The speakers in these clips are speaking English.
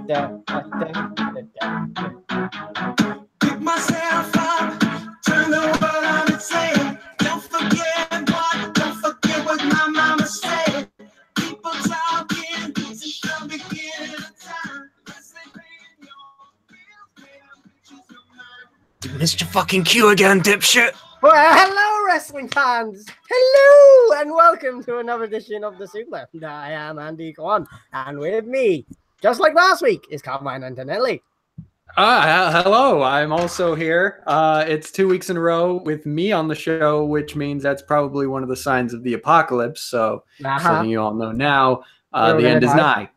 Pick myself up, turn the world on its head. Don't forget what my mama said. People talking, since the beginning of time. You missed your fucking cue again, dipshit. Well, hello, wrestling fans. Hello, and welcome to another edition of the Suplah. I am Andy Kwan, and with me, just like last week, is Carmine Antonelli. Hello, I'm also here. It's 2 weeks in a row with me on the show, which means that's probably one of the signs of the apocalypse. So, letting you all know now, the end is nigh.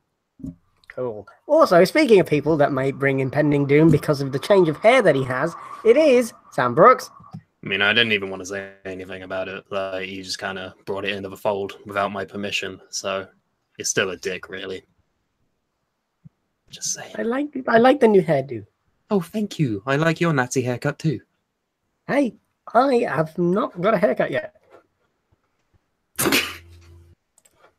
Cool. Also, speaking of people that might bring impending doom because of the change of hair that he has, it is Sam Brooks. I mean, I didn't even want to say anything about it. Like, you just kind of brought it into the fold without my permission. So, you're still a dick, really. Just saying. I like the new hairdo. Oh, thank you. I like your Nazi haircut too. Hey, I have not got a haircut yet.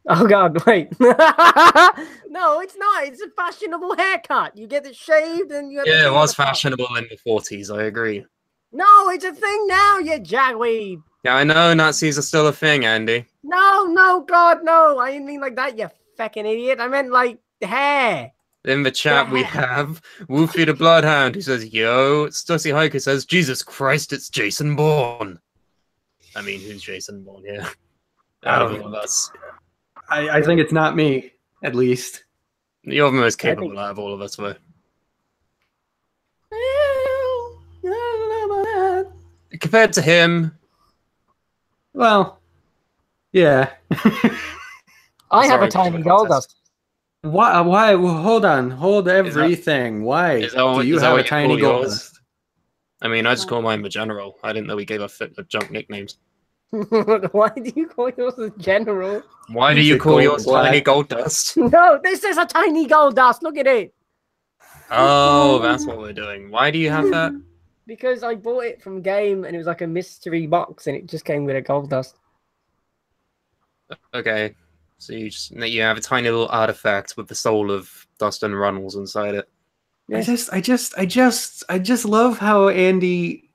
Oh God, wait. No, it's not. It's a fashionable haircut. You get it shaved and you. Yeah, it was fashionable in the 40s. I agree. No, it's a thing now. You jagweed. Yeah, I know Nazis are still a thing, Andy. No, God, no. I didn't mean like that. You fucking idiot. I meant like the hair. In the chat, we have Wolfie the Bloodhound, who says, yo. Stussy Hiker says, Jesus Christ, it's Jason Bourne. I mean, who's Jason Bourne here? Out of all of us. I think it's not me, at least. You're the most capable out of all of us, though. Compared to him... Well, yeah. I have a tiny gold dust. Why? Well, hold on. Hold everything. Why do you have a tiny gold dust? I mean, I just call mine the General. I didn't know we gave a junk nicknames. Why do you call yours the General? Why do you call yours Tiny Gold Dust? No, this is a tiny gold dust. Look at it. Oh, that's what we're doing. Why do you have that? Because I bought it from Game and it was like a mystery box and it just came with a gold dust. Okay. So you have a tiny little artifact with the soul of Dustin Runnels inside it. Yes. I just love how Andy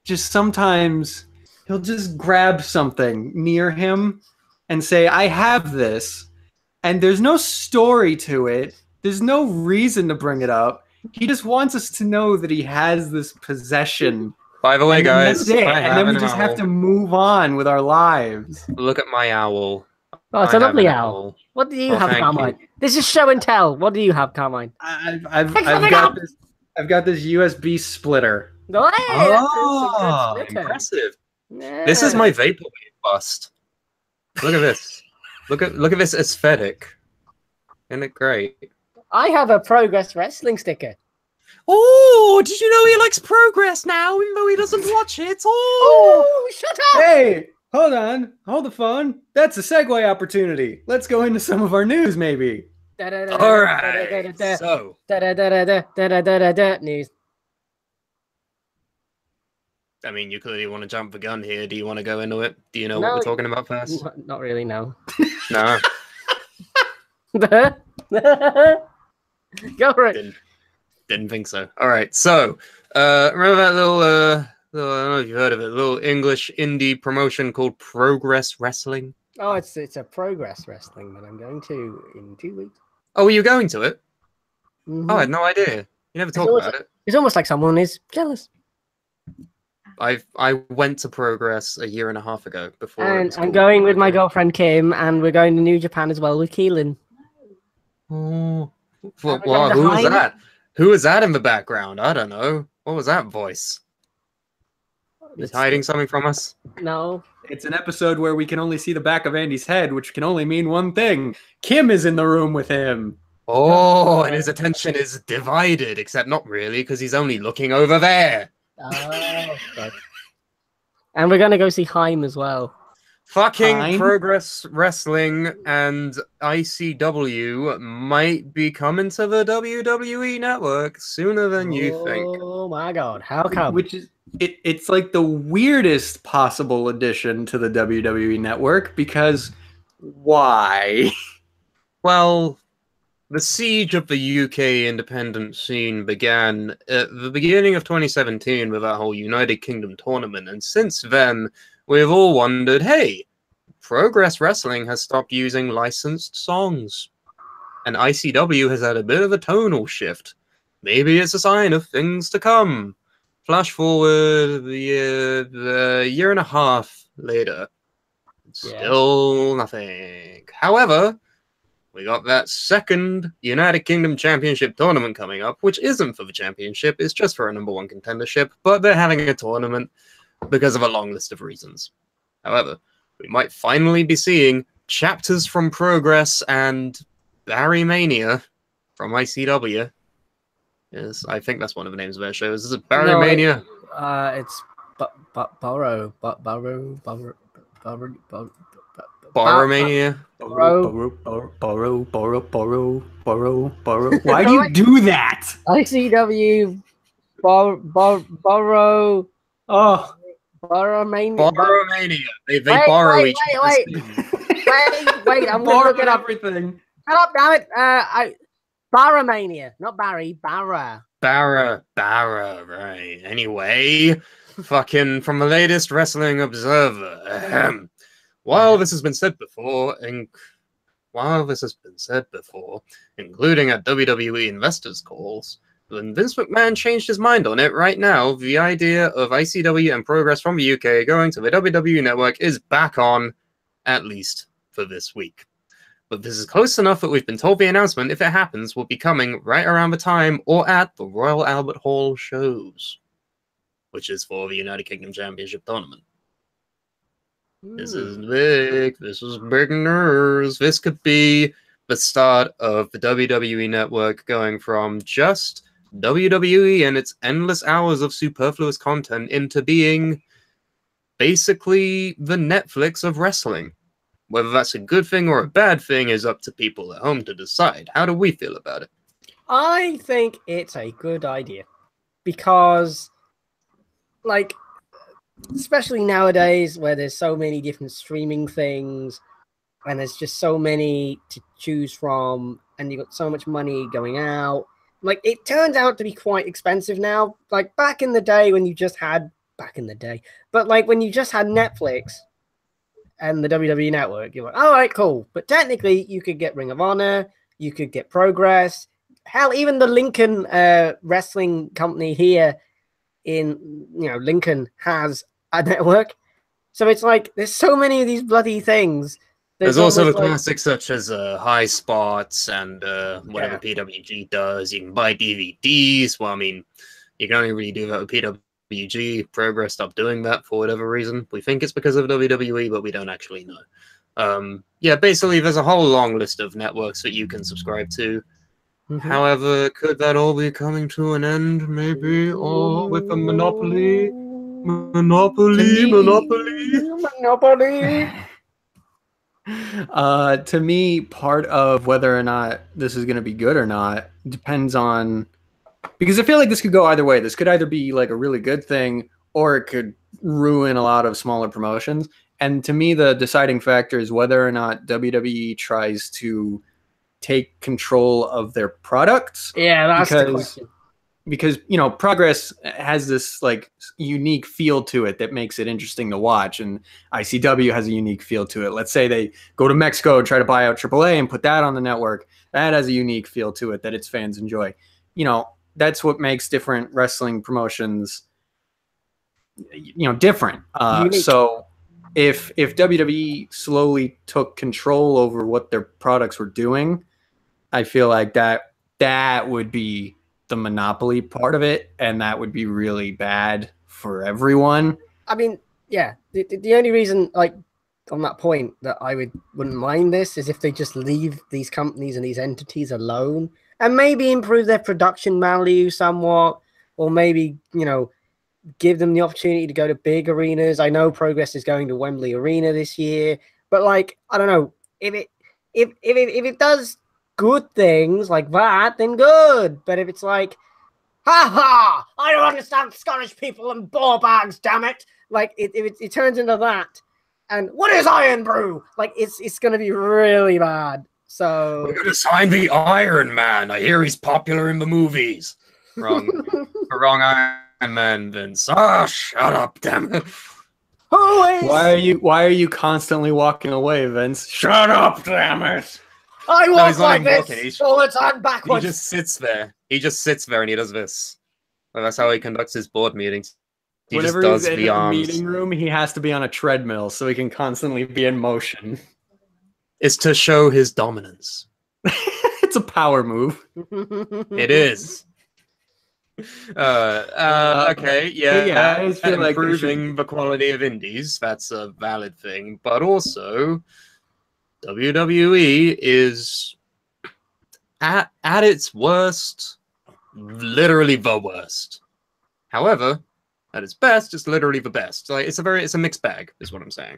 just sometimes he'll just grab something near him and say, I have this. And there's no story to it. There's no reason to bring it up. He just wants us to know that he has this possession. By the way, guys, that's it. And then we just have to move on with our lives. Look at my owl. Oh, it's a lovely owl. What do you have, Carmine? This is show and tell. What do you have, Carmine? I've got this USB splitter. Oh, impressive. Yeah. This is my vaporwave bust. Look at this. Look at this aesthetic. Isn't it great? I have a Progress Wrestling sticker. Oh, did you know he likes Progress now, even though he doesn't watch it? Oh, shut up! Hey, hold on. Hold the phone. That's a segue opportunity. Let's go into some of our news, maybe. All right. So. News. I mean, you clearly want to jump the gun here. Do you want to go into it? Do you know what we're talking about first? Not really, no. No. Go for it. Didn't think so. All right. So, remember that little, I don't know if you've heard of it, little English indie promotion called Progress Wrestling? Oh, it's a Progress Wrestling that I'm going to in 2 weeks. Oh, are you going to it? Mm-hmm. Oh, I had no idea. You never talked about it. It's almost like someone is jealous. I went to Progress a year and a half ago before. And I'm going with my girlfriend Kim, and we're going to New Japan as well with Keelan. Oh, well, who was that? Who was that in the background? I don't know. What was that voice? He's hiding something from us? No. It's an episode where we can only see the back of Andy's head, which can only mean one thing. Kim is in the room with him. Oh, and his attention is divided, except not really, because he's only looking over there. Oh, okay. And we're going to go see Haim as well. Fucking Progress Wrestling and ICW might be coming to the WWE network sooner than you think. Oh my God, how come? Which is it's like the weirdest possible addition to the WWE network, because why? Well, The siege of the UK independent scene began at the beginning of 2017 with that whole United Kingdom tournament, and since then, we've all wondered, hey, Progress Wrestling has stopped using licensed songs, and ICW has had a bit of a tonal shift. Maybe it's a sign of things to come. Flash forward the year and a half later. Still nothing. However, we got that second United Kingdom Championship tournament coming up, which isn't for the championship, it's just for a #1 contendership, but they're having a tournament because of a long list of reasons. However, we might finally be seeing chapters from Progress and Barry Mania from ICW. Yes, I think that's one of the names of their shows. Is it Barry Mania? It's Borrow Mania. Borrow. Why do you do that? ICW Borrow. Oh, Borrow Mania. Borrow Mania. They borrow each other. Wait, I'm gonna look it up. Everything. Shut up, damn it. Barramania, not Barry, Barra. Barra, right. Anyway, fucking from the latest Wrestling Observer. While this has been said before, including at WWE investors calls, when Vince McMahon changed his mind on it right now, the idea of ICW and Progress from the UK going to the WWE network is back on, at least for this week. But this is close enough that we've been told the announcement, if it happens, will be coming right around the time or at the Royal Albert Hall shows, which is for the United Kingdom Championship Tournament. This is big. This is big news. This could be the start of the WWE network going from just WWE and its endless hours of superfluous content into being basically the Netflix of wrestling. Whether that's a good thing or a bad thing is up to people at home to decide. How do we feel about it? I think it's a good idea because, like, especially nowadays where there's so many different streaming things and there's just so many to choose from and you've got so much money going out. Like, it turns out to be quite expensive now. Like, back in the day when you just had... when you just had Netflix and the WWE Network, you're like, all right, cool. But technically, you could get Ring of Honor, you could get Progress. Hell, even the Lincoln wrestling company here in, Lincoln has a network. So it's like, there's so many of these bloody things. There's also the classics such as High Spots and whatever PWG does. You can buy DVDs. Well, I mean, you can only really do that with PWG. Progress stopped doing that for whatever reason. We think it's because of WWE, but we don't actually know. Yeah, basically, there's a whole long list of networks that you can subscribe to. However, could that all be coming to an end, maybe? Or with a monopoly? Monopoly. To me, part of whether or not this is going to be good or not depends on... Because I feel like this could go either way. This could either be like a really good thing or it could ruin a lot of smaller promotions. And to me, the deciding factor is whether or not WWE tries to take control of their products. Yeah, that's the question. Because, Progress has this like unique feel to it that makes it interesting to watch. And ICW has a unique feel to it. Let's say they go to Mexico and try to buy out AAA and put that on the network. That has a unique feel to it that its fans enjoy. That's what makes different wrestling promotions, different. So if WWE slowly took control over what their products were doing, I feel like that would be the monopoly part of it, and that would be really bad for everyone. I mean, yeah, the only reason, like, on that point that I wouldn't mind this is if they just leave these companies and these entities alone and maybe improve their production value somewhat, or maybe, give them the opportunity to go to big arenas. I know Progress is going to Wembley Arena this year, but like, I don't know, if it does good things like that, then good. But if it's like, ha, I don't understand Scottish people and ball bags, damn it. Like, it turns into that. And what is Iron Brew? Like, it's going to be really bad. So We're gonna sign the Iron Man. I hear he's popular in the movies. Wrong. Wrong Iron Man, Vince. Ah, shut up, damn it. who is? Why are you constantly walking away, Vince? Shut up, damn it! I No, walk he's not like even this walking, he's- all the time He backwards. just sits there. He just sits there and he does this. And that's how he conducts his board meetings. He Whenever just he's does in the a arms. meeting room, he has to be on a treadmill so he can constantly be in motion. It's to show his dominance. It's a power move. It is. Okay, yeah, yeah, I just feel like they improving the quality of indies, that's a valid thing. But also, WWE is at its worst, literally the worst. However, at its best, it's literally the best. Like it's a mixed bag, is what I'm saying.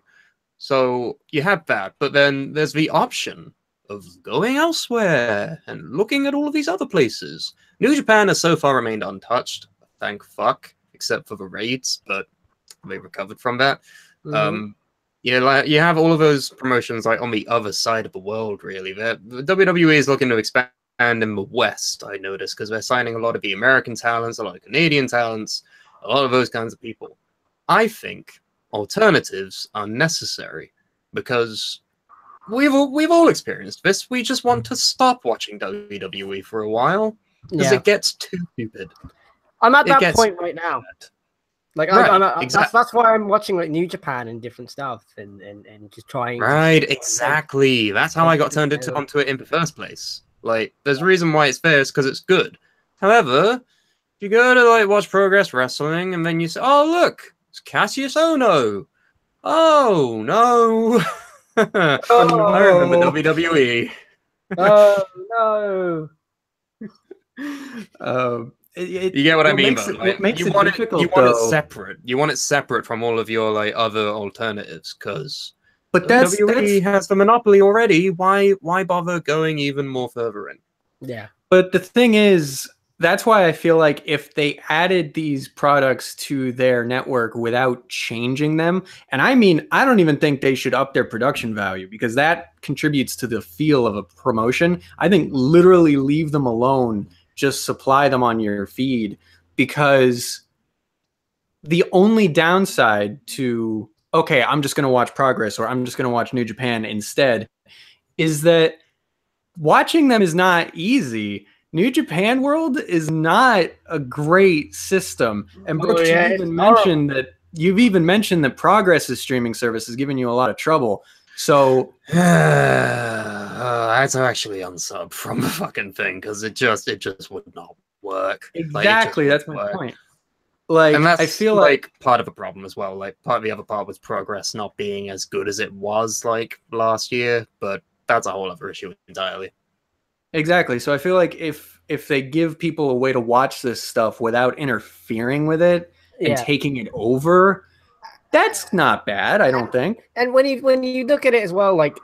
So you have that, but then there's the option of going elsewhere and looking at all of these other places. New Japan has so far remained untouched, thank fuck, except for the raids, but they recovered from that. Yeah, like you have all of those promotions like on the other side of the world, really. The WWE is looking to expand in the West, I noticed, because they're signing a lot of the American talents, a lot of Canadian talents, a lot of those kinds of people. I think alternatives are necessary because we've all experienced this. We just want to stop watching WWE for a while because Yeah. it gets too stupid. I'm at It that gets point right now. Like Right, that's why I'm watching like New Japan and different stuff and just trying. Right, exactly. That's how I got turned onto it in the first place. Like, there's a reason why it's fair, it's because it's good. However, if you go to like watch Progress Wrestling and then you say, "Oh look, it's Cassius Ohno." Oh no! I remember WWE. Oh no! You get what I mean, though. What Like, makes you it want difficult, it, you want it though? separate. You want it separate from all of your like other alternatives, because But that's WWE has the monopoly already. Why bother going even more further in? Yeah. But the thing is, that's why I feel like if they added these products to their network without changing them, and I mean, I don't even think they should up their production value because that contributes to the feel of a promotion. I think literally leave them alone, just supply them on your feed, because the only downside to, okay, I'm just going to watch Progress or I'm just going to watch New Japan instead, is that watching them is not easy. New Japan World is not a great system. And Brooks, you've even mentioned that Progress's streaming service is giving you a lot of trouble. So I had to actually unsub from the fucking thing because it just would not work. exactly, Like, that's my point. Like, and that's I feel like part of the problem as well. Like part of the other part was Progress not being as good as it was like last year, but that's a whole other issue entirely. Exactly. So I feel like if they give people a way to watch this stuff without interfering with it and taking it over, that's not bad, I don't think. And when you look at it as well, like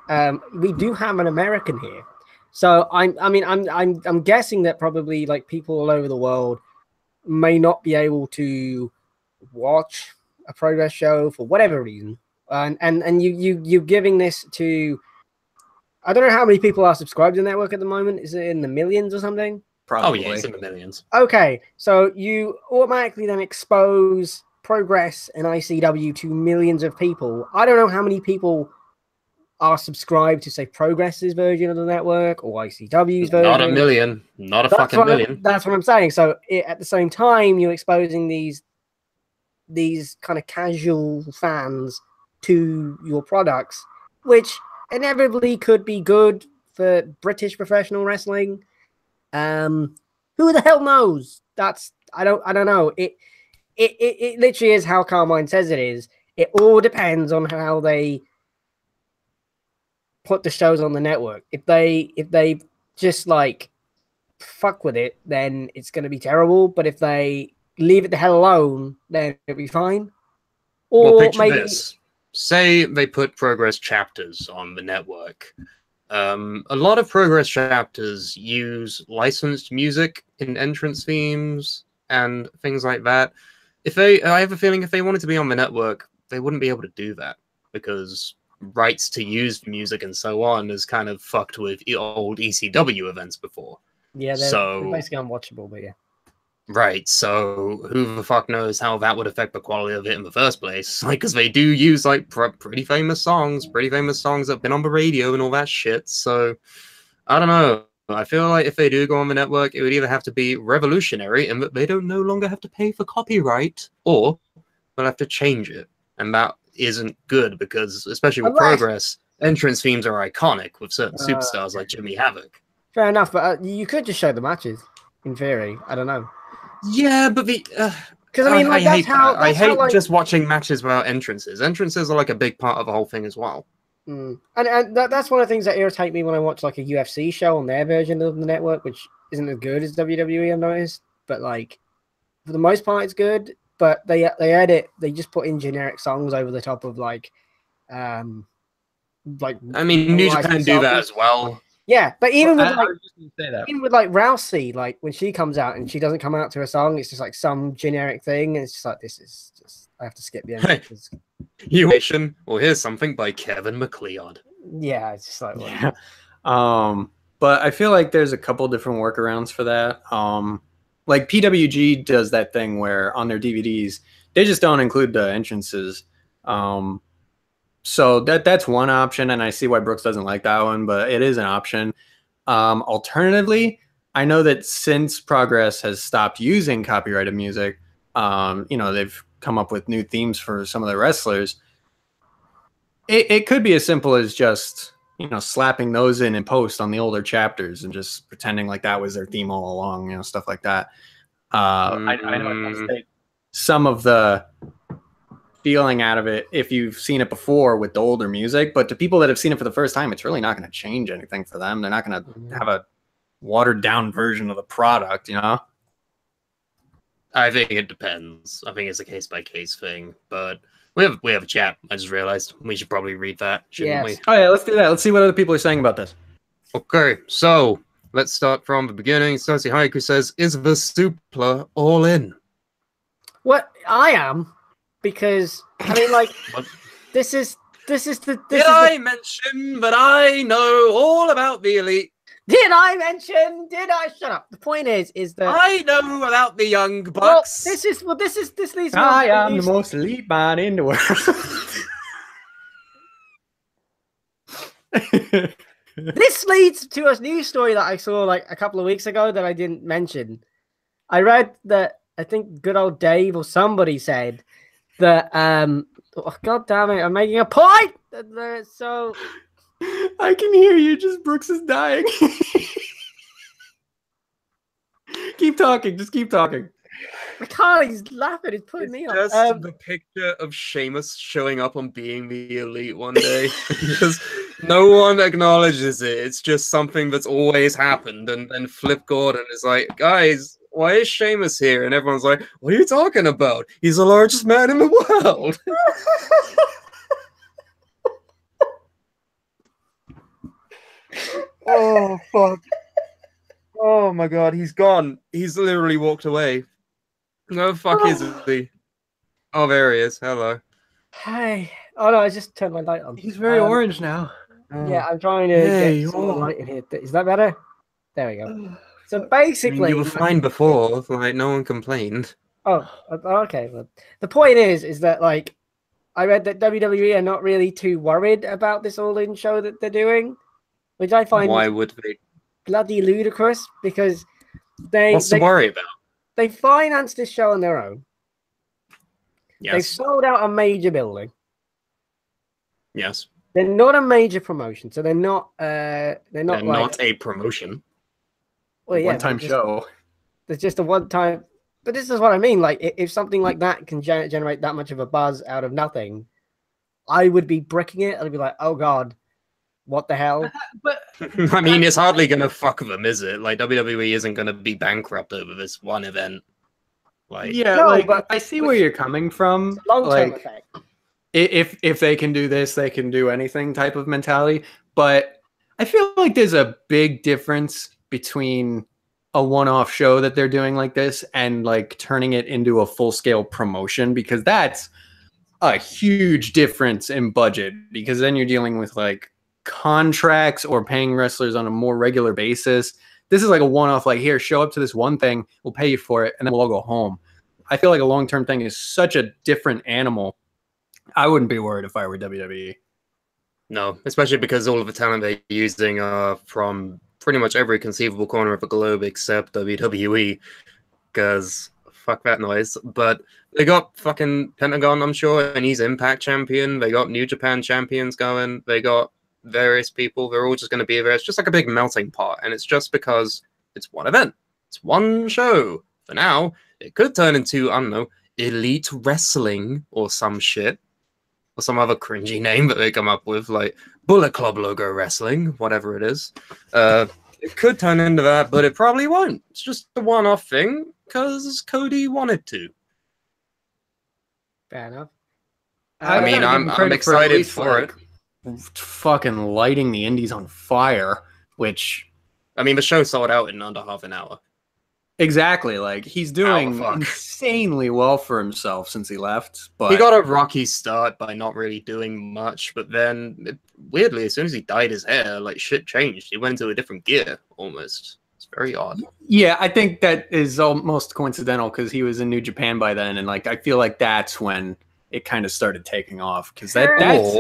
we do have an American here, so I'm guessing that probably like people all over the world may not be able to watch a Progress show for whatever reason, and you're giving this to, I don't know how many people are subscribed to the network at the moment. Is it in the millions or something? Probably. Oh yeah, it's in the millions. Okay, so you automatically then expose Progress and ICW to millions of people. I don't know how many people are subscribed to, say, Progress's version of the network or ICW's version. Not a million. Not a fucking million. That's what I'm saying. So at the same time, you're exposing these kind of casual fans to your products, which inevitably could be good for British professional wrestling. Who the hell knows? I don't know. It literally is how Carmine says it is. It all depends on how they put the shows on the network. If they just like fuck with it, then it's going to be terrible. But if they leave it the hell alone, then it'll be fine. Or well, picture maybe this. Say they put Progress chapters on the network. A lot of Progress chapters use licensed music in entrance themes and things like that. I have a feeling if they wanted to be on the network, they wouldn't be able to do that because rights to use music and so on has kind of fucked with old ECW events before. Yeah, they're basically unwatchable, but yeah. Right, so who the fuck knows how that would affect the quality of it in the first place? Like, because they do use, like, pretty famous songs that have been on the radio and all that shit, so I don't know. I feel like if they do go on the network, it would either have to be revolutionary in that they don't no longer have to pay for copyright, or they'll have to change it. And that isn't good because, especially with Progress, entrance themes are iconic with certain superstars like Jimmy Havoc. Fair enough, but you could just show the matches, in theory. I don't know. Yeah, but the... Because, I mean, like, I hate just watching matches without entrances. Entrances are, like, a big part of the whole thing as well. And that's one of the things that irritate me when I watch like a UFC show on their version of the network, which isn't as good as WWE, I've noticed. But like for the most part, it's good. But they they just put in generic songs over the top of like I mean, New Japan do that as well. Yeah, but even with like Rousey, like when she comes out and she doesn't come out to a song, it's just like some generic thing, and it's just like this is just I have to skip the end. Well, here's something by Kevin McLeod. Yeah, it's just like yeah. But I feel like there's a couple different workarounds for that. Like PWG does that thing where on their DVDs they just don't include the entrances. So that's one option, and I see why Brooks doesn't like that one, but it is an option. Alternatively, I know that since Progress has stopped using copyrighted music, they've come up with new themes for some of the wrestlers. It could be as simple as just, slapping those in post on the older chapters and just pretending like that was their theme all along, stuff like that. I know it does take some of the feeling out of it if you've seen it before with the older music, but to people that have seen it for the first time, it's really not going to change anything for them. They're not going to have a watered down version of the product, I think it depends. I think it's a case by case thing, but we have a chat. I just realized we should probably read that, shouldn't we? Oh yeah, let's do that. Let's see what other people are saying about this. Okay, so let's start from the beginning. Stacey Haiku says, "Is the Suplah all in?" What I am, because I mean, like, this is the. Did I mention that I know all about the Elite? Did I shut up? The point is that I know about the Young Bucks. Well, this leads me. I am the most elite man in the world. This leads to a news story that I saw like a couple of weeks ago that I didn't mention. I read that I think good old Dave or somebody said that God damn it, I'm making a point. So I can hear you, just Brooks is dying. Keep talking, just keep talking. I can't, he's laughing, it's putting me just off. The picture of Sheamus showing up on Being the Elite one day. Because no one acknowledges it. It's just something that's always happened. And then Flip Gordon is like, guys, why is Sheamus here? And everyone's like, what are you talking about? He's the largest man in the world. Oh, fuck. Oh, my God. He's gone. He's literally walked away. No fuck is he? Oh, there he is. Hello. Hi. Oh, no, I just turned my light on. He's very orange now. Yeah, I'm trying to get some light in here. Is that better? There we go. So basically... I mean, you were fine before. Like, no one complained. Oh, okay. Well, the point is that, like, I read that WWE are not really too worried about this all-in show that they're doing, which I find why would they? Bloody ludicrous, because what's to worry about? They financed this show on their own. Yes. They sold out a major building. Yes. They're not a major promotion, so they're not not a promotion. Well, yeah, one-time show. There's just a one-time. But this is what I mean. Like, if something like that can generate that much of a buzz out of nothing, I would be bricking it. I'd be like, oh God, what the hell? But I mean, it's hardly going to fuck them, is it? Like, WWE isn't going to be bankrupt over this one event. Like, yeah, no, but I see where you're coming from. Long-term effect. If they can do this, they can do anything type of mentality. But I feel like there's a big difference between a one-off show that they're doing like this and like turning it into a full-scale promotion, because that's a huge difference in budget, because then you're dealing with like contracts or paying wrestlers on a more regular basis. This is like a one-off, like, here, show up to this one thing, we'll pay you for it, and then we'll all go home. I feel like a long-term thing is such a different animal. I wouldn't be worried if I were WWE. No, especially because all of the talent they're using are from pretty much every conceivable corner of the globe except WWE, because fuck that noise. But they got fucking Pentagon, I'm sure, and he's Impact champion. They got New Japan champions going. They got various people. They're all just going to be there. It's just like a big melting pot, and it's just because it's one event. It's one show. For now, it could turn into, I don't know, Elite Wrestling or some shit, or some other cringy name that they come up with, like Bullet Club Logo Wrestling, whatever it is. It could turn into that, but it probably won't. It's just a one-off thing because Cody wanted to. Fair enough. I mean, I'm excited for it. Fucking lighting the indies on fire, which, I mean, the show sold out in under half an hour. Exactly, like, he's doing insanely well for himself since he left. But he got a rocky start by not really doing much, but then, weirdly, as soon as he dyed his hair, like, shit changed. He went into a different gear, almost. It's very odd. Yeah, I think that is almost coincidental, because he was in New Japan by then, and, like, I feel like that's when it kind of started taking off. Because that's...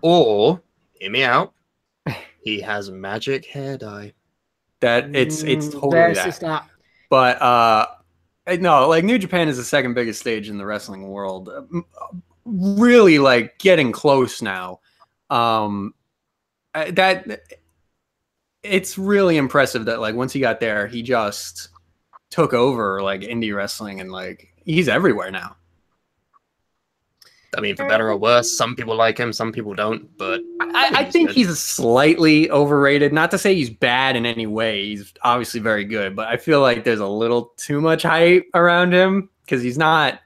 Or, hear me out, he has magic hair dye. That, it's totally that. But no, like, New Japan is the second biggest stage in the wrestling world. Really, like, getting close now. That it's really impressive that, like, once he got there, he just took over, like, indie wrestling, and, like, he's everywhere now. I mean, for better or worse, some people like him, some people don't, but I think he's slightly overrated. Not to say he's bad in any way. He's obviously very good, but I feel like there's a little too much hype around him, because he's not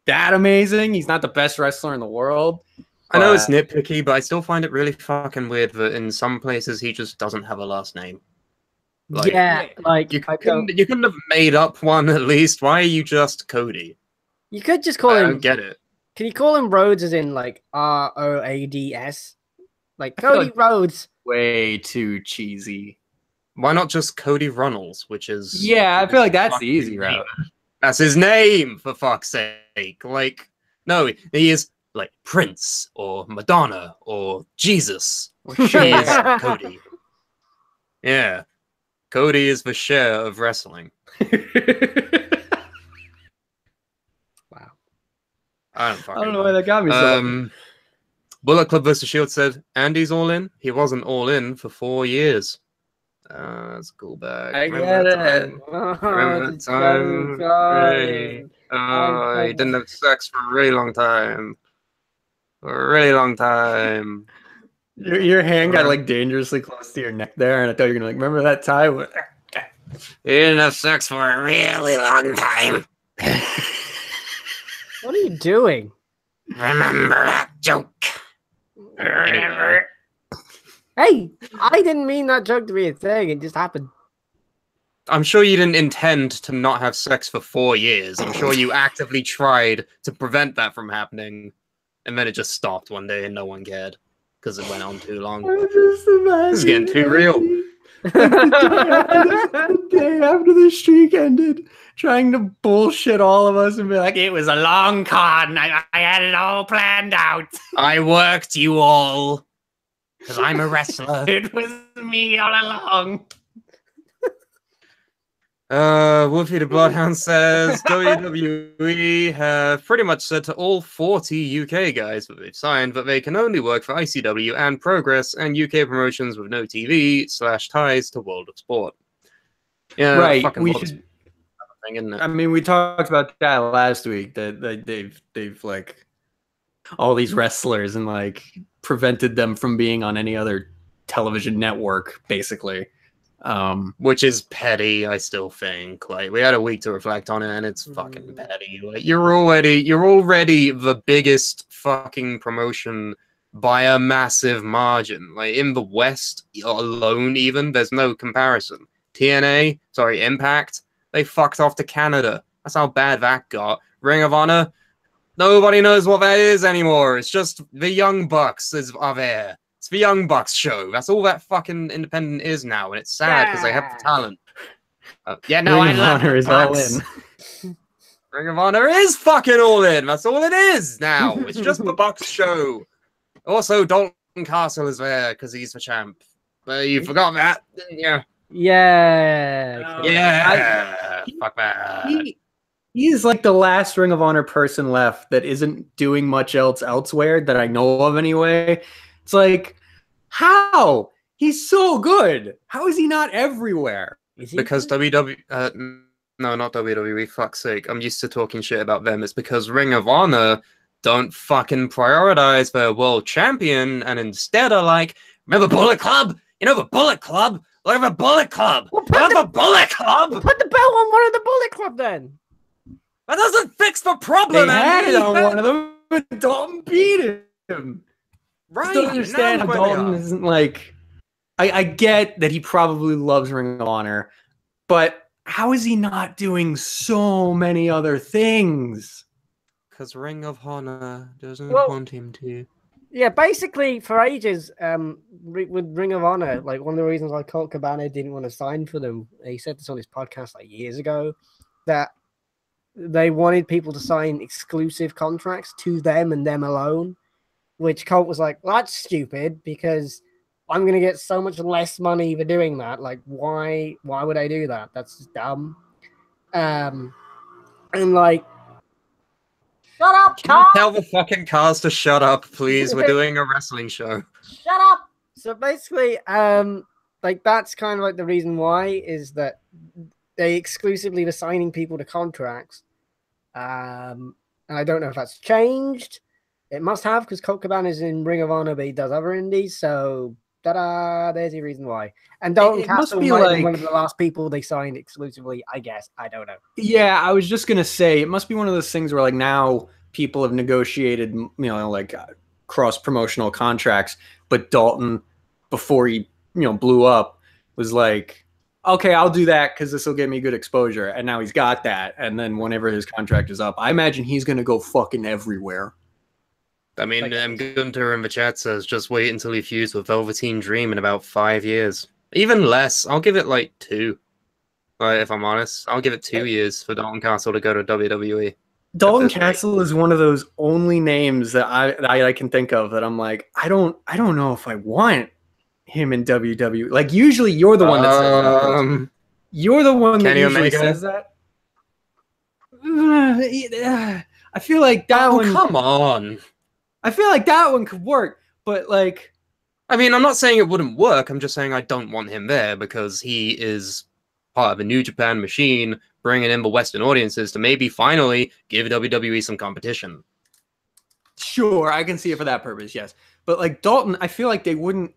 that amazing. He's not the best wrestler in the world. I know it's nitpicky, but I still find it really fucking weird that in some places he just doesn't have a last name. Like, yeah, like, you couldn't have made up one at least. Why are you just Cody? You could just call him. I don't get it. Can you call him Rhodes as in, like, Roads? Like, Cody Rhodes. Way too cheesy. Why not just Cody Runnels, which is... Yeah, I feel like that's the easy route. That's his name, for fuck's sake. Like, no, he is, like, Prince, or Madonna, or Jesus. She is Cody. Yeah. Cody is the Cher of wrestling. I don't know why that got me so. Bullet Club vs. Shield said, Andy's all in. He wasn't all in for 4 years. That's cool back. I get it. Remember that time? He didn't have sex for a really long time. For a really long time. Your hand got, like, dangerously close to your neck there, and I thought you were gonna, like, remember that time? He didn't have sex for a really long time. What are you doing? Remember that joke. Hey, I didn't mean that joke to be a thing. It just happened. I'm sure you didn't intend to not have sex for 4 years. I'm sure you actively tried to prevent that from happening. And then it just stopped one day and no one cared. Because it went on too long. This is getting too real. The day after the streak ended, trying to bullshit all of us and be like, it was a long con. I had it all planned out. I worked you all. Because I'm a wrestler. It was me all along. Wolfie the Bloodhound says WWE have pretty much said to all 40 UK guys that they've signed that they can only work for ICW and Progress and UK promotions with no TV/ties to World of Sport. Yeah, right. We should. Thing, isn't it? I mean, we talked about that last week. That they've like all these wrestlers and, like, prevented them from being on any other television network, basically. Which is petty, I still think. Like, we had a week to reflect on it, and it's fucking petty. Like, you're already the biggest fucking promotion by a massive margin. Like, in the West alone, even there's no comparison. Impact, they fucked off to Canada. That's how bad that got. Ring of Honor, Nobody knows what that is anymore. It's just the Young Bucks are there. It's the Young Bucks show. That's all that fucking independent is now, and it's sad because they have the talent. Yeah, no, Ring I of love Honor the is all Bucks. in. Ring of Honor is fucking all in. That's all it is now. It's just the Bucks show. Also, Dalton Castle is there because he's the champ. But you forgot that, didn't you? Yeah. Yeah. Fuck that. He's like the last Ring of Honor person left that isn't doing much else elsewhere that I know of anyway. It's like, how? He's so good. How is he not everywhere? Because WWE, no, not WWE, fuck's sake. I'm used to talking shit about them. It's because Ring of Honor don't fucking prioritize their world champion and instead are like, remember Bullet Club? You know the Bullet Club? Look at the Bullet Club! Well, Look at the Bullet Club! Put the belt on one of the Bullet Club then. That doesn't fix the problem, They had Andy. it on one of them, but Dalton beat him. Right. I don't understand how Dalton isn't like... I get that he probably loves Ring of Honor, but how is he not doing so many other things? Because Ring of Honor doesn't want him to. Yeah, basically, for ages, with Ring of Honor, like one of the reasons why Colt Cabana didn't want to sign for them, he said this on his podcast like years ago, that they wanted people to sign exclusive contracts to them and them alone, which Colt was like, well, that's stupid because I'm going to get so much less money for doing that. Like, why would I do that? That's just dumb. And like, shut up, Can you tell the fucking cars to shut up, please? We're doing a wrestling show. Shut up. So basically, like that's kind of like the reason why is that they exclusively were signing people to contracts. And I don't know if that's changed. It must have because Colt Cabana is in Ring of Honor, but he does other indies. So, ta-da! There's the reason why. And Dalton Castle might have been one of the last people they signed exclusively. I guess I don't know. Yeah, I was just gonna say it must be one of those things where like now people have negotiated, you know, like cross promotional contracts, but Dalton, before he blew up, was like, okay, I'll do that because this will get me good exposure, and now he's got that. And then whenever his contract is up, I imagine he's gonna go fucking everywhere. I mean, Gunter in the chat says, just wait until he feuds with Velveteen Dream in about 5 years. Even less. I'll give it like 2. If I'm honest. I'll give it 2 years for Dalton Castle to go to WWE. Dalton Castle is one of those only names that I can think of that I'm like, I don't know if I want him in WWE. Like, usually you're the one that says that. You're the one that usually says that. I feel like that one... come on. I feel like that one could work, but like... I mean, I'm not saying it wouldn't work. I'm just saying I don't want him there because he is part of a New Japan machine, bringing in the Western audiences to maybe finally give WWE some competition. Sure, I can see it for that purpose, yes. But like Dalton, I feel like they wouldn't...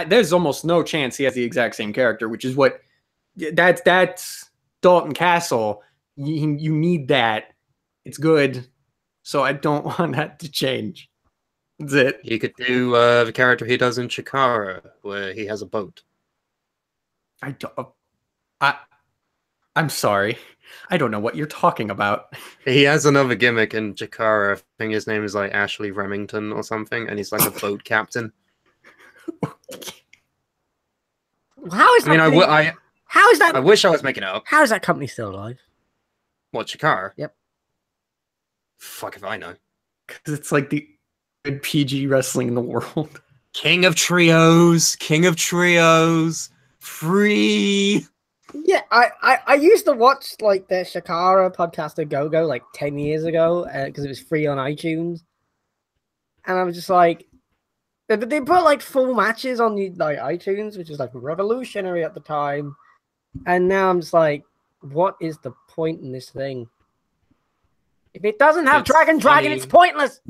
there's almost no chance he has the exact same character, which is what... That's Dalton Castle. You need that. It's good. So I don't want that to change. That's it. He could do the character he does in Chikara, where he has a boat. I'm sorry. I don't know what you're talking about. He has another gimmick in Chikara. I think his name is like Ashley Remington or something, and he's like a boat captain. How is that? How is that? I wish I was making it up. How is that company still alive? What, Chikara? Yep. Fuck if I know. Because it's like the good PG wrestling in the world. King of Trios. Free. Yeah, I used to watch like the Shakara podcast of Go-Go like 10 years ago because it was free on iTunes. And I was just like, they put like full matches on the like iTunes, which is like revolutionary at the time. And now I'm just like, what is the point in this thing? If it doesn't have Dragon, it's pointless.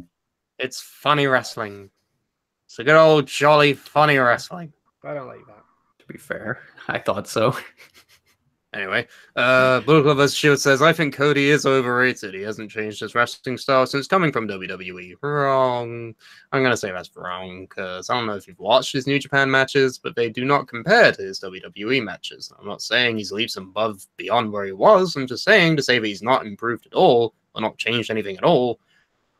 It's funny wrestling. It's a good old jolly funny wrestling. I don't like that. To be fair, I thought so. Anyway, Bullet Club vs. Shield says, I think Cody is overrated. He hasn't changed his wrestling style since coming from WWE. Wrong. I'm going to say that's wrong, because I don't know if you've watched his New Japan matches, but they do not compare to his WWE matches. I'm not saying he's leaps above beyond where he was. I'm just saying to say that he's not improved at all or not changed anything at all,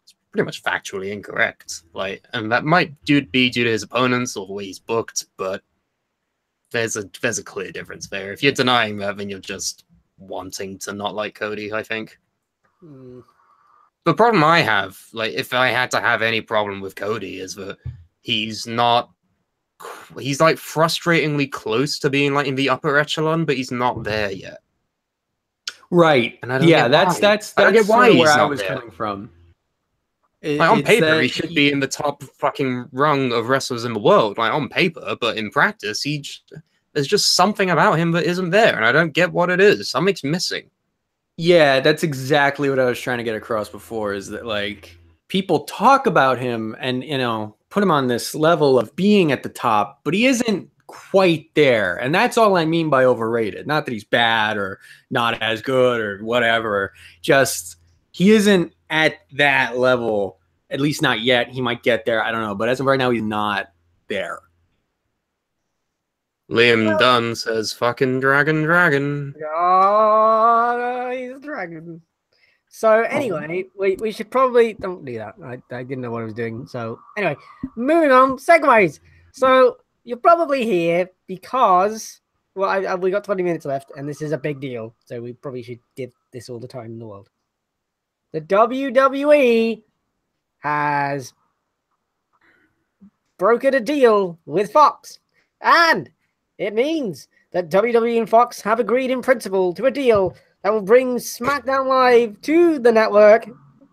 it's pretty much factually incorrect. Like, and that might be due to his opponents or the way he's booked, but there's a clear difference there. If you're denying that, then you're just wanting to not like Cody, I think. The problem I have, like, if I had to have any problem with Cody, is that he's like frustratingly close to being like in the upper echelon, but he's not there yet. Right. And I don't that's I don't get why sort of where he's I not was there. coming from. Like, on It's paper, that he should be in the top fucking rung of wrestlers in the world, like on paper, but in practice, there's just something about him that isn't there, and I don't get what it is. Something's missing. Yeah, that's exactly what I was trying to get across before, is that like people talk about him and, you know, put him on this level of being at the top, but he isn't quite there. And that's all I mean by overrated. Not that he's bad or not as good or whatever. Just he isn't at that level, at least not yet. He might get there. I don't know. But as of right now, he's not there. Liam Dunn says, fucking dragon. Oh, he's a dragon. So anyway, we should probably don't do that. I didn't know what I was doing. So anyway, moving on, segues. So you're probably here because, well, we got 20 minutes left, and this is a big deal. So we probably should give this all the time in the world. The WWE has brokered a deal with Fox, and it means that WWE and Fox have agreed in principle to a deal that will bring SmackDown Live to the network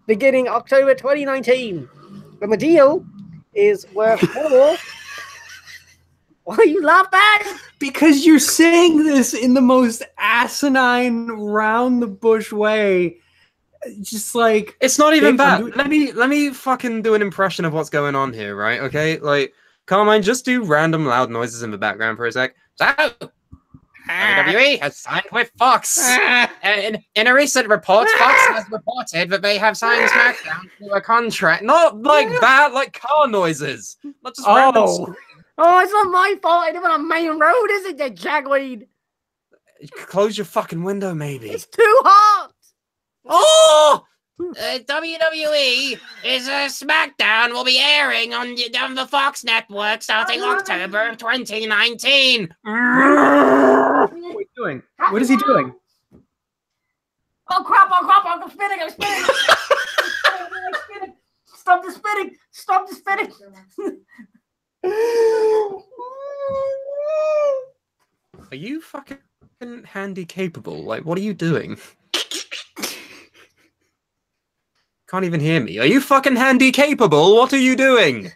beginning October 2019. And the deal is worth more. Why are you laughing? Because you're saying this in the most asinine, round the bush way. Just like, It's not even that. Let me fucking do an impression of what's going on here, right? Okay, like, Carmine, just do random loud noises in the background for a sec. So, WWE has signed with Fox. In a recent report, Fox has reported that they have signed SmackDown to a contract. Not like that, like car noises. Not just random. Oh, it's not my fault. I live on a main road, is it, you jagweed? Close your fucking window, maybe. It's too hot. Oh! WWE is SmackDown will be airing on the Fox network starting October of 2019. what are you doing? What is he doing? Oh crap, I'm spinning. I'm spinning. Stop the spinning. Stop the spinning. Are you fucking handy capable? Like, what are you doing? Can't even hear me. Are you fucking handy capable? What are you doing?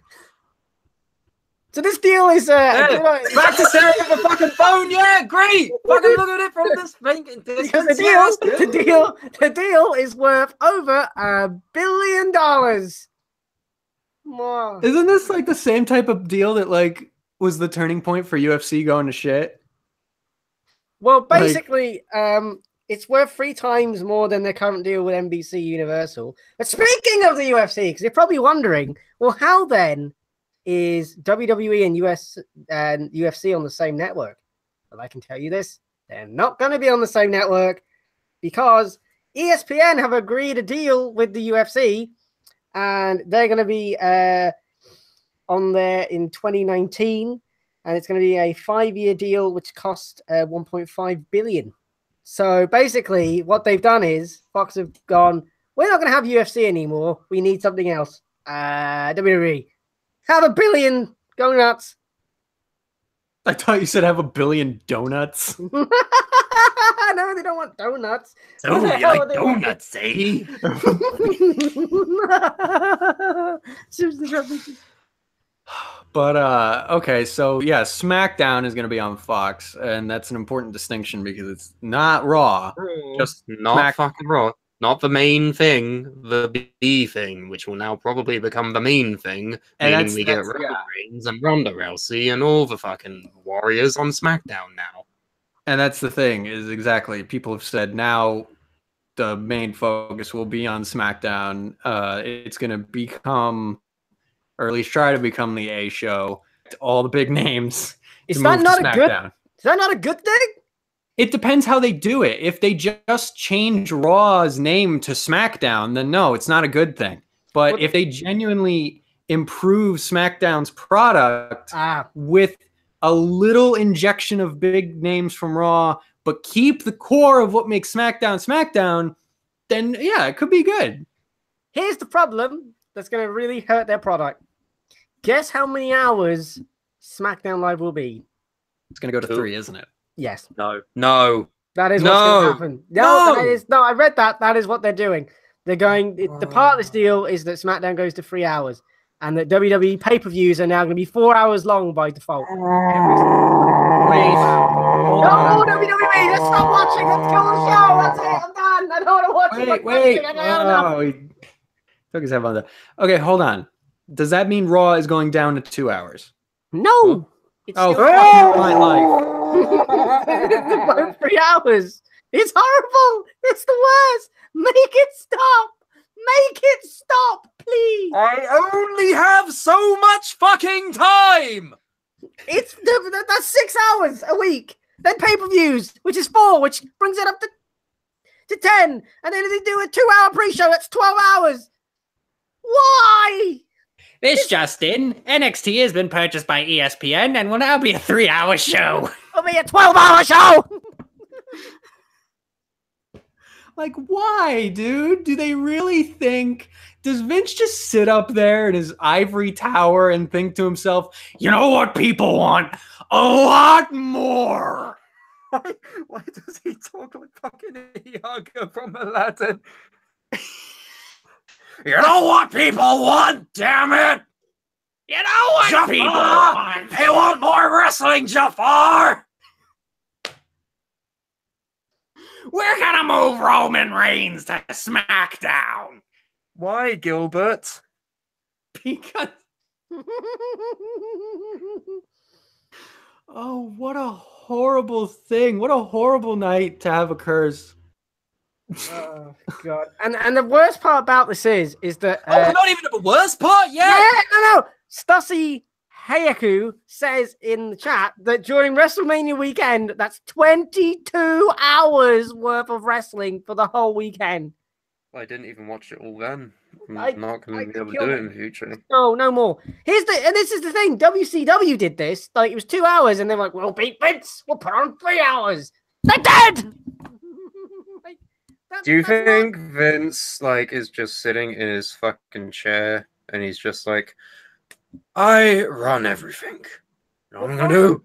So this deal is back to staring at the fucking phone. Yeah, great. Fucking look at it from this thing. The deal is worth over $1 billion. Wow. Isn't this like the same type of deal that like was the turning point for UFC going to shit? Well, basically, it's worth 3 times more than their current deal with NBC Universal. But speaking of the UFC, because you're probably wondering, well, how then is WWE and UFC on the same network? Well, I can tell you this. They're not going to be on the same network because ESPN have agreed a deal with the UFC, and they're going to be on there in 2019, and it's going to be a 5-year deal which cost $1.5 billion. So basically, what they've done is Fox have gone, we're not going to have UFC anymore. We need something else. WWE, have $1 billion. Go nuts. I thought you said have $1 billion donuts. No, they don't want donuts. So you like donuts, eh? But okay, so yeah, SmackDown is going to be on Fox, and that's an important distinction because it's not Raw, just not fucking Raw, not the main thing, the B thing, which will now probably become the main thing, meaning we get Roman Reigns and Ronda Rousey and all the fucking warriors on SmackDown now. And that's the thing, is exactly, people have said now the main focus will be on SmackDown. It's going to become, or at least try to become, the A show. All the big names. Is that not a good thing? It depends how they do it. If they just change Raw's name to SmackDown, then no, it's not a good thing. But if they genuinely improve SmackDown's product with a little injection of big names from Raw, but keep the core of what makes SmackDown, then yeah, it could be good. Here's the problem that's going to really hurt their product. Guess how many hours SmackDown Live will be? It's going to go to 3, isn't it? Yes. No. That is what's going to happen. No, I read that. That is what they're doing. They're going. The part of this deal is that SmackDown goes to 3 hours, and that WWE pay-per-views are now going to be 4 hours long by default. Wait. No, WWE, let's stop watching. Let's kill the show. That's it. I'm done. I don't want to watch it. Wait. He took his head on that. Okay, hold on. Does that mean Raw is going down to 2 hours? No. It's my life. It's about 3 hours. It's horrible. It's the worst. Make it stop. Make it stop, please. I only have so much fucking time. That's 6 hours a week. Then pay-per-views, which is 4, which brings it up to 10. And then if they do a 2-hour pre-show, that's 12 hours. Why? This just in, NXT has been purchased by ESPN and will now be a 3-hour show. It'll be a 12-hour show. Like, why, dude? Do they really think... Does Vince just sit up there in his ivory tower and think to himself, you know what people want? A lot more! Why does he talk like fucking Iago from Aladdin? You know what people want, damn it! You know what Jafar, people want? They want more wrestling, Jafar! We're gonna move Roman Reigns to SmackDown! Why, Gilbert? Because... Oh, what a horrible thing. What a horrible night to have occurs. Oh, God. And the worst part about this is that... not even the worst part yet! Yeah, no. Stussy Hayaku says in the chat that during WrestleMania weekend, that's 22 hours worth of wrestling for the whole weekend. I didn't even watch it all then. I'm not going to be able to do it in the future. No more. And this is the thing. WCW did this. Like, it was 2 hours, and they're like, we'll beat Vince. We'll put on 3 hours. They're dead! Do you think Vince, like, is just sitting in his fucking chair, and he's just like, I run everything. I'm going to do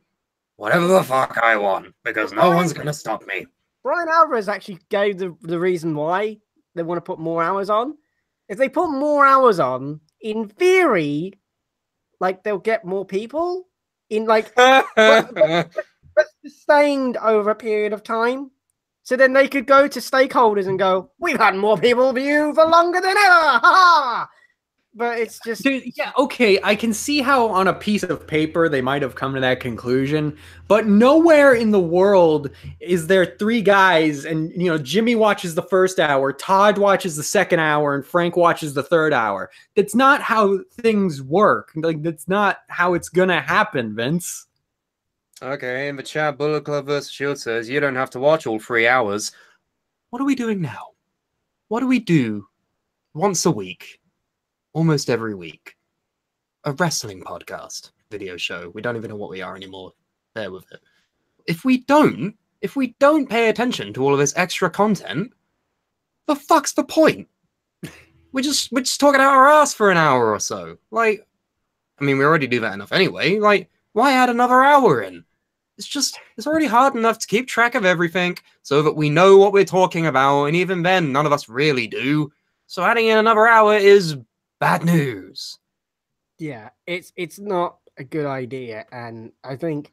whatever the fuck I want, because no one's going to stop me. Brian Alvarez actually gave the reason why they want to put more hours on. If they put more hours on, in theory, like, they'll get more people in, like, but sustained over a period of time. So then they could go to stakeholders and go, we've had more people view for longer than ever. Ha ha! But it's just... Dude, yeah, okay, I can see how on a piece of paper they might have come to that conclusion, but nowhere in the world is there 3 guys and, you know, Jimmy watches the first hour, Todd watches the second hour, and Frank watches the third hour. That's not how things work. Like, that's not how it's gonna happen, Vince. Okay, in the chat, Bullet Club vs. Shield says, you don't have to watch all 3 hours. What are we doing now? What do we do once a week? Almost every week. A wrestling podcast, video show. We don't even know what we are anymore. Bear with it. If we don't pay attention to all of this extra content, the fuck's the point? We're just talking out our ass for an hour or so. Like, I mean, we already do that enough anyway. Like, why add another hour in? It's already hard enough to keep track of everything so that we know what we're talking about, and even then, none of us really do. So adding in another hour is bad news. Yeah, it's not a good idea, and I think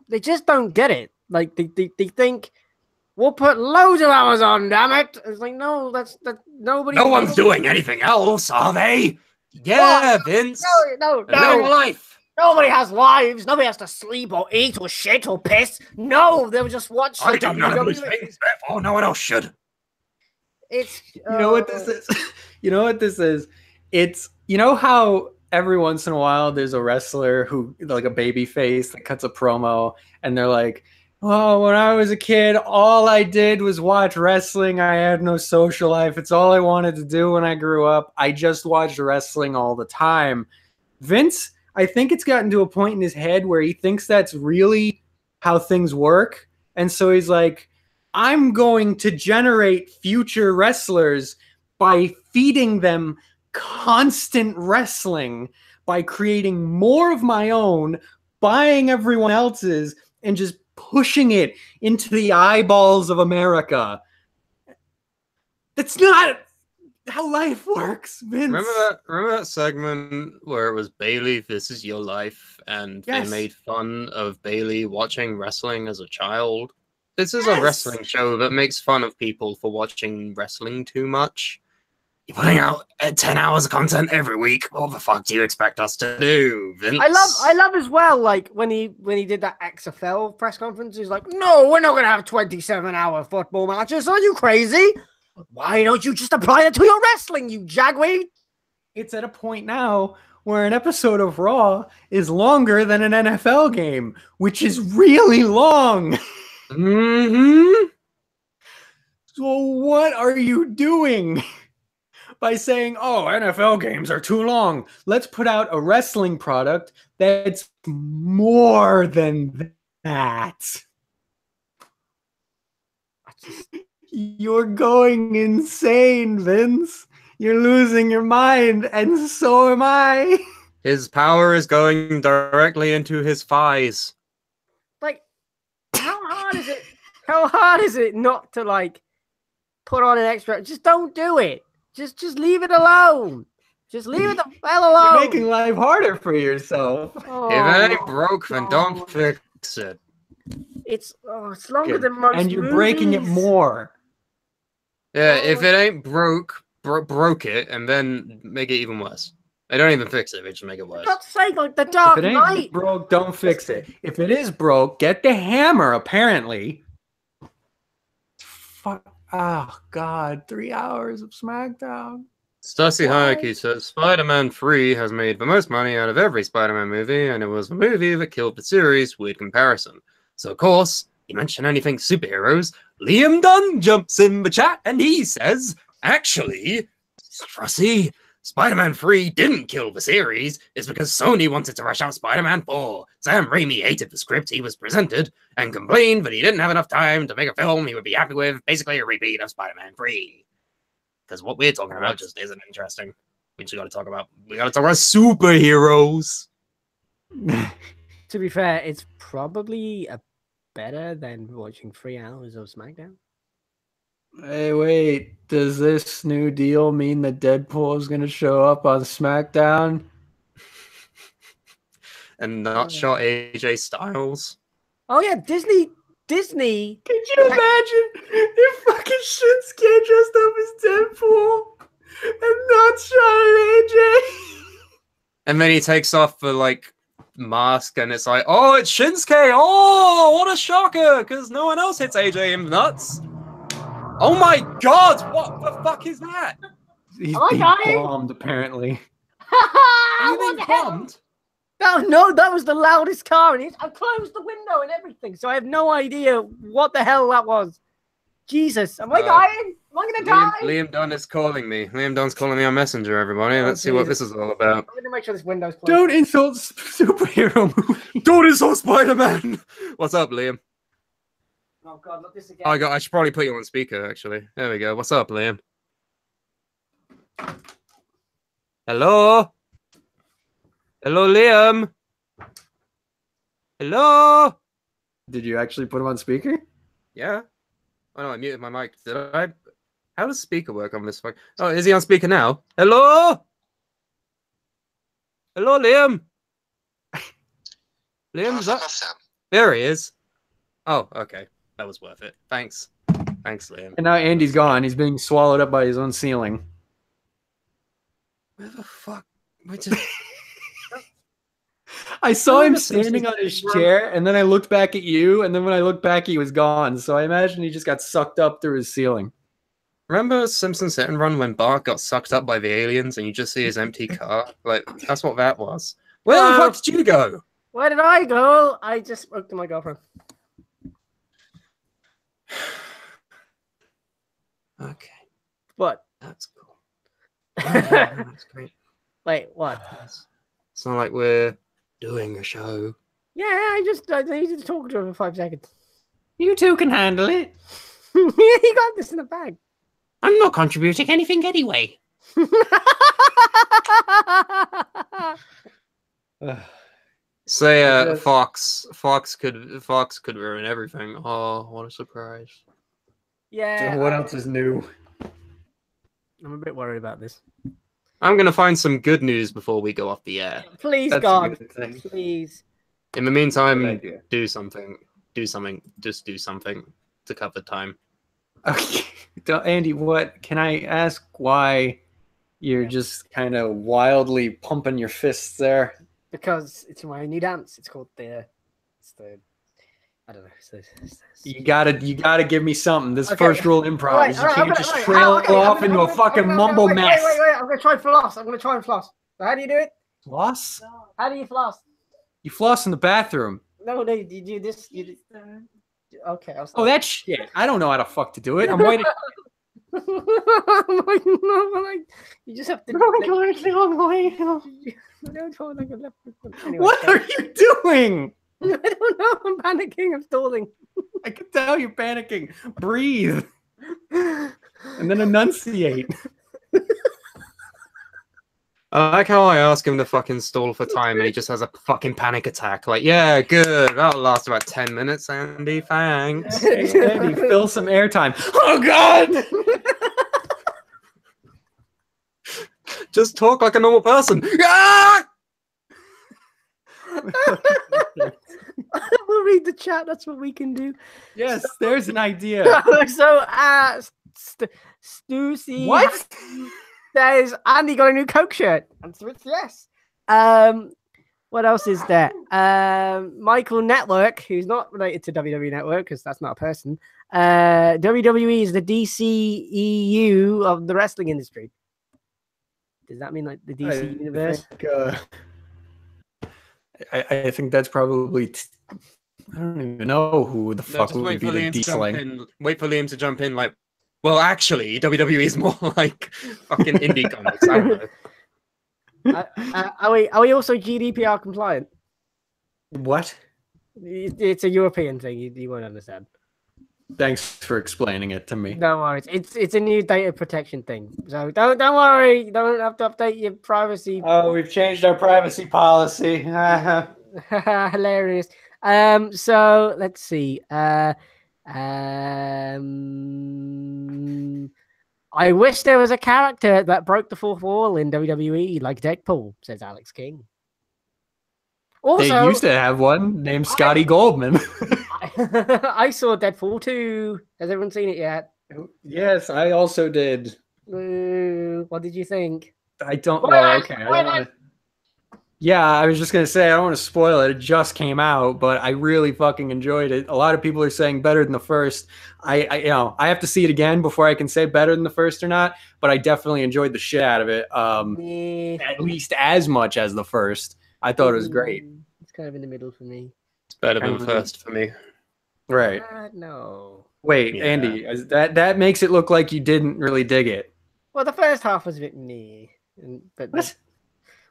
they just don't get it. Like, they think we'll put loads of hours on, damn it. It's like, no, that's nobody. No one's doing anything else, are they? Yeah, Vince. No. Life. Nobody has lives. Nobody has to sleep or eat or shit or piss. No, they'll just watch. I do none of those things, therefore no one else should. It's you know what this is? You know what this is? It's, you know how every once in a while there's a wrestler who, like a baby face, that cuts a promo and they're like, oh, when I was a kid, all I did was watch wrestling. I had no social life. It's all I wanted to do when I grew up. I just watched wrestling all the time. Vince, I think it's gotten to a point in his head where he thinks that's really how things work. And so he's like, I'm going to generate future wrestlers by feeding them constant wrestling, by creating more of my own, buying everyone else's, and just pushing it into the eyeballs of America. That's not how life works, Vince. Remember that segment where it was Bailey, This Is Your Life, and Yes. they made fun of Bailey watching wrestling as a child? This is a wrestling show that makes fun of people for watching wrestling too much. You're putting out 10 hours of content every week. What the fuck do you expect us to do, Vince? I love as well, like when he did that XFL press conference, he's like, no, we're not gonna have 27-hour football matches. Are you crazy? Why don't you just apply it to your wrestling, you jagweed? It's at a point now where an episode of Raw is longer than an NFL game, which is really long. Mm-hmm. So what are you doing by saying, oh, NFL games are too long? Let's put out a wrestling product that's more than that. You're going insane, Vince. You're losing your mind, and so am I. His power is going directly into his thighs. Like, how hard is it not to, like, put on an extra? Just don't do it. Just leave it alone. Just leave it the hell alone. You're making life harder for yourself. Oh, If it ain't broke, then don't fix it. It's longer than most And you're breaking it movies. more. Yeah, if it ain't broke it, and then make it even worse. They don't even fix it, they just make it worse. For God's sake, like the Dark If it ain't Knight. broke, don't fix it. If it is broke, get the hammer, apparently. Fuck. Oh, God. 3 hours of SmackDown. Stussy Hayeki says Spider-Man 3 has made the most money out of every Spider-Man movie, and it was the movie that killed the series. Weird comparison. So, of course, you mention anything superheroes, Liam Dunn jumps in the chat and he says, actually, Stussy, Spider-Man 3 didn't kill the series. It's because Sony wanted to rush out Spider-Man 4. Sam Raimi hated the script he was presented and complained that he didn't have enough time to make a film he would be happy with, basically a repeat of Spider-Man 3. Because what we're talking about just isn't interesting. We gotta talk about superheroes. To be fair, it's probably better than watching 3 hours of SmackDown. Hey, wait. Does this new deal mean that Deadpool is going to show up on SmackDown? And not shot AJ Styles. Oh yeah, Disney. Could you imagine if fucking Shinsuke dressed up as Deadpool and not shot AJ? And then he takes off the like mask and it's like, oh, it's Shinsuke. Oh, what a shocker, because no one else hits AJ in the nuts. Oh my god, what the fuck is that? He's Oh, being dying. bombed, apparently. Are you What being the hell? bombed? No, that was the loudest car in it. I closed the window and everything, so I have no idea what the hell that was. Jesus, am I dying? Am I gonna die? Liam Dunn is calling me. Liam Dunn's calling me on Messenger, everybody. Let's see what Jesus. this is all about. I'm gonna make sure this window's closed. Don't insult superhero movies. Don't insult Spider-Man! What's up, Liam? Oh god, look this again. Oh, I should probably put you on speaker, actually. There we go. What's up, Liam? Hello? Hello, Liam? Hello? Did you actually put him on speaker? Yeah. Oh no, I muted my mic. Did I? How does speaker work on this phone? Oh, is he on speaker now? Hello? Hello, Liam? Liam's up. There he is. Oh, okay. That was worth it. Thanks. Thanks, Liam. And now Andy's gone. He's being swallowed up by his own ceiling. Where the fuck? I saw him Remember standing Simpsons? on his chair, and then I looked back at you, and then when I looked back, he was gone. So I imagine he just got sucked up through his ceiling. Remember Simpsons Hit and Run when Bart got sucked up by the aliens and you just see his empty car? Like, that's what that was. Where the fuck did you go? Where did I go? I just spoke to my girlfriend. Okay, What? that's cool. That's great. Wait, what? It's not like we're doing a show. Yeah, I needed to talk to her for 5 seconds. You two can handle it. You got this in the bag. I'm not contributing anything anyway. Say, Fox could ruin everything. Oh, what a surprise! Yeah. So what else is new? I'm a bit worried about this. I'm gonna find some good news before we go off the air. Please, That's a God, good thing. please. In the Good meantime, idea. do something to cover time. Okay, Andy, what can I ask? Why you're just kind of wildly pumping your fists there? Because it's my new dance. It's called I don't know. You gotta give me something. This Okay. first rule improv Alright, is you alright, can't okay, just alright, trail okay, off I'm into gonna- a fucking I'm gonna- mumble wait, mess. Wait, I'm gonna try and floss. I'm gonna try and floss. So how do you do it? Floss? How do you floss? You floss in the bathroom. No, you do this. Okay, I'll stop. Oh, that shit. I don't know how the fuck to do it. I'm waiting. You just have to. Anyway, What sorry. are you doing? I don't know. I'm panicking. I'm stalling. I can tell you're panicking. Breathe and then enunciate. I like how I ask him to fucking stall for time and he just has a fucking panic attack. Like, yeah, good. That'll last about 10 minutes, Andy. Thanks. Hey, Andy, fill some airtime. Oh God! Just talk like a normal person. Ah! We'll read the chat. That's what we can do. Yes, there's an idea. So, Stussy What? says Andy got a new Coke shirt. Answer it's yes. What else is there? Michael Network, who's not related to WWE Network because that's not a person. WWE is the DCEU of the wrestling industry. Does that mean like the DC universe? I think that's probably. I don't even know who the fuck would be the D-sling. Wait for Liam to jump in. Like, well, actually, WWE is more like fucking indie comics. I don't know. Are we also GDPR compliant? What? It's a European thing. You won't understand. Thanks for explaining it to me. No worries. It's a new data protection thing. So don't worry. You don't have to update your privacy. Oh, we've changed our privacy policy. Hilarious. So let's see. I wish there was a character that broke the fourth wall in WWE like Deadpool, says Alex King. Also, They used to have one named Scotty Goldman. I saw Deadpool 2. Has everyone seen it yet? Yes, I also did. What did you think? I don't know. Okay. I don't wanna... Yeah, I was just gonna say I don't want to spoil it. It just came out, but I really fucking enjoyed it. A lot of people are saying better than the first. I have to see it again before I can say better than the first or not. But I definitely enjoyed the shit out of it. At least as much as the first. I thought it was great. It's kind of in the middle for me. It's better than first for me. Right. No. Wait, Yeah. Andy, that makes it look like you didn't really dig it. Well, the first half was a bit meh. But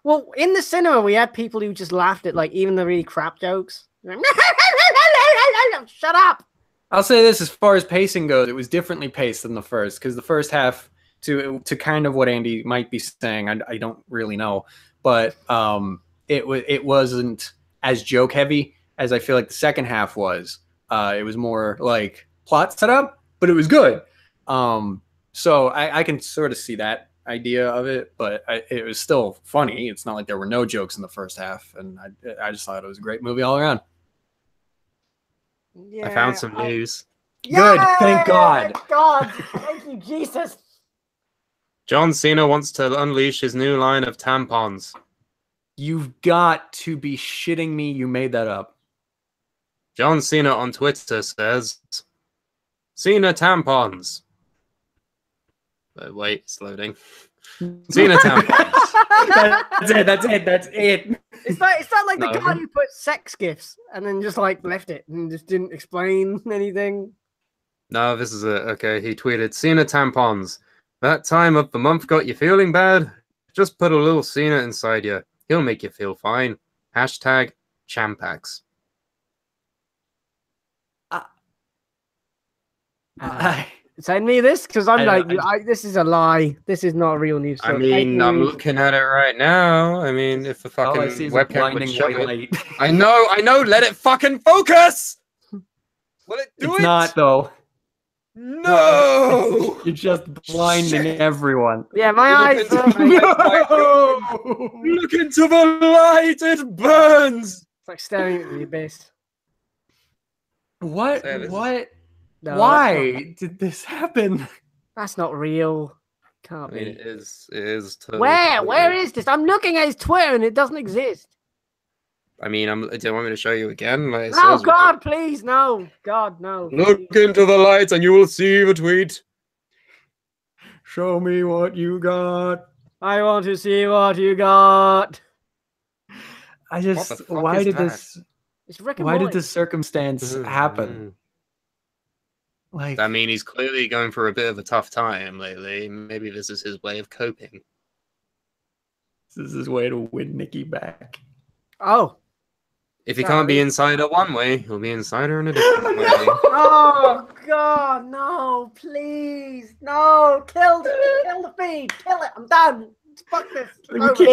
well, in the cinema, we had people who just laughed at like even the really crap jokes. Shut up. I'll say this: as far as pacing goes, it was differently paced than the first, because the first half, to kind of what Andy might be saying, I don't really know, but it wasn't as joke heavy as I feel like the second half was. It was more like plot setup, but it was good. So I can sort of see that idea of it, but it was still funny. It's not like there were no jokes in the first half, and I just thought it was a great movie all around. Yeah, I found some news. Good, thank God. God, thank you, Jesus. John Cena wants to unleash his new line of tampons. You've got to be shitting me. You made that up. John Cena on Twitter says, Cena tampons. Wait, it's loading. Cena tampons. That's it. It's not like the No. guy who put sex gifts and then just like left it and just didn't explain anything. No, this is it. Okay, he tweeted, Cena tampons. That time of the month got you feeling bad? Just put a little Cena inside you. He'll make you feel fine. Hashtag Champax. Send me this because I'm I- like, this is a lie. This is not real news. I So mean, I'm thank you. looking at it right now. I mean, if the All fucking I see is a webcam would blinding show white it. light. I know, let it fucking focus! Will it do It's it? not though. No! You're just blinding everyone. Yeah, my eyes. Look Look into the light, it burns! It's like staring at the abyss. What? Say this. What? No, Why did this happen? That's not real. I Can't mean, be. it is totally Where is this? I'm looking at his Twitter and it doesn't exist. I mean, do you want me to show you again? Like it No, says- God, please, no. God, no. Look into the lights and you will see the tweet. Show me what you got. I want to see what you got. I What just the fuck why is did that? this It's Rick and why did Morty. this circumstance happen? Like I mean, he's clearly going for a bit of a tough time lately. Maybe this is his way of coping. this is his way to win Nikki back. Oh. If he Sorry. can't be insider one way, he'll be insider in a different way. Oh, God, no. Please. No. Kill the feed. Kill it. I'm done. Fuck this. We Over. can't